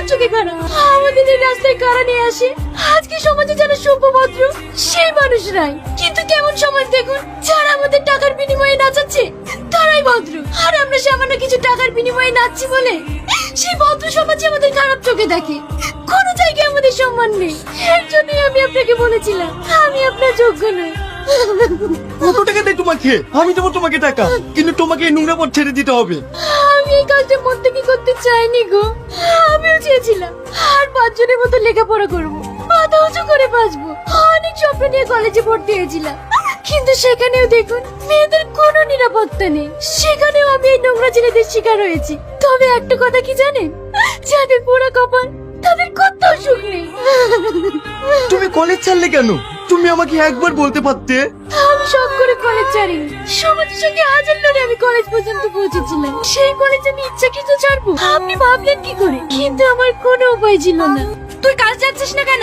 আমাদের চোখে খারাপ। আমাদের এই রাস্তায় কারা নিয়ে আসে, আজকে সমাজে যারা সভ্য ভদ্র সেই মানুষরাই। কিন্তু কেমন সমাজ দেখুন, যারা আমাদের টাকার বিনিময়ে নাচাচ্ছে তারাই ভদ্র, আর আমরা সামান্য কিছু টাকার বিনিময়ে নাচছি বলে সেই ভদ্র সমাজে আমাদের খারাপ চোখে দেখে। কোন জায়গায় আমাদের সম্মান নেই। এর জন্যই আমি আপনাকে বলেছিলাম আমি আপনার যোগ্য নই। কত টাকা দেয় তোমাকে? আমি দেবো তোমাকে টাকা, কিন্তু তোমাকে এই নোংরা পথ ছেড়ে দিতে হবে। আমি এই কাজটা মন থেকে করতে চাইনি গো। আমিও চেয়েছিলাম আর 5 জনের মতো লেখাপড়া করবো, মাথা উঁচু করে বাঁচবো। অনেক স্বপ্ন নিয়ে কলেজে ভর্তি হয়েছিলাম, কিন্তু সেখানেও দেখুন মেয়েদের কোনো নিরাপত্তা নেই। সেখানেও আমি এই নোংরা ছেলেদের শিকার হয়েছি। তবে একটা কথা কি জানেন, যাদের পুরো কপাল তাদের কোথাও সুখ নেই। তুমি কলেজ ছাড়লে কেন? তুমি আমাকে একবার বলতে পারতে। আমি শখ করে কলেজ ছাড়িনি, সমাজের সঙ্গে হাজার লড়ে আমি কলেজ পর্যন্ত পৌঁছেছিলাম। সেই কলেজ আমি ইচ্ছাকৃত ছাড়বো আপনি ভাবলেন কি করে? কিন্তু আমার কোনো উপায় ছিল না। তুই কাজ যাচ্ছিস না কেন?